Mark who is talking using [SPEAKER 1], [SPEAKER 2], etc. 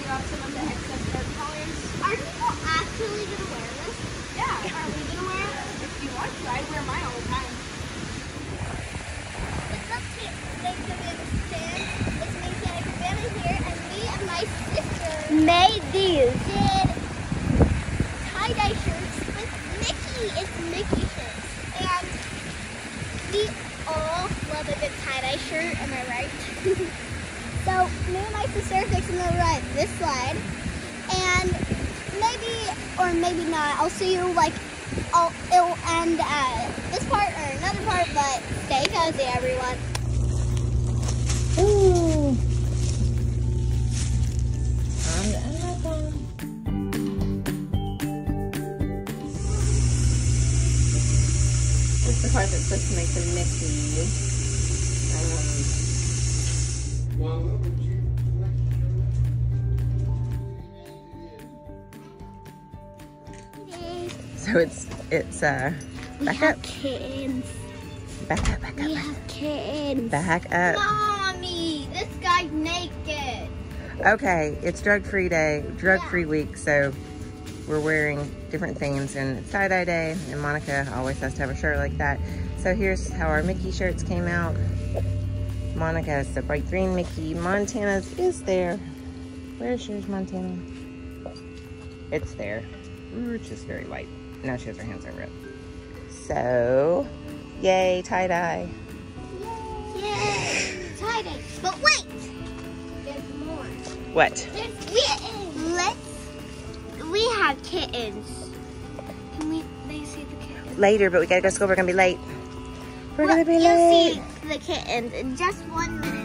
[SPEAKER 1] off some of the excess hair colors.
[SPEAKER 2] Are people actually going to wear this?
[SPEAKER 1] Yeah, are we gonna wear it? If you want to, I wear mine all the time.
[SPEAKER 2] What's up to Thanks to understand. It's me, Jennifer Bailey here, and me and my sister made these. Did tie-dye shirts with Mickey. It's Mickey shirts. And we all love a good tie-dye shirt, am I right? So me and my sister are fixing to ride this slide. And maybe or maybe not, I'll see you like it'll end at this part or another part, but stay cozy, everyone.
[SPEAKER 3] Ooh.
[SPEAKER 4] This is the part that's supposed to make the Mickey. So it's back up.
[SPEAKER 2] Kittens.
[SPEAKER 4] Back up, back up.
[SPEAKER 2] We have kittens.
[SPEAKER 4] Back up.
[SPEAKER 2] Mommy, this guy's naked.
[SPEAKER 4] Okay, it's drug-free day, drug-free week, so we're wearing different themes, and it's tie-dye day, and Monica always has to have a shirt like that. So here's how our Mickey shirts came out. Monica has the bright green Mickey. Montana's is there. Where's yours, Montana? It's there. Ooh, it's just very light. Now she has her hands over it. So, yay, tie-dye.
[SPEAKER 2] Yay! Tie-dye. But wait! There's more.
[SPEAKER 4] What?
[SPEAKER 2] There's kittens. We have kittens. Can they see the kittens?
[SPEAKER 4] Later, but we gotta go to school. We're gonna be late. We're gonna be
[SPEAKER 2] You'll
[SPEAKER 4] late.
[SPEAKER 2] see the kittens in just 1 minute.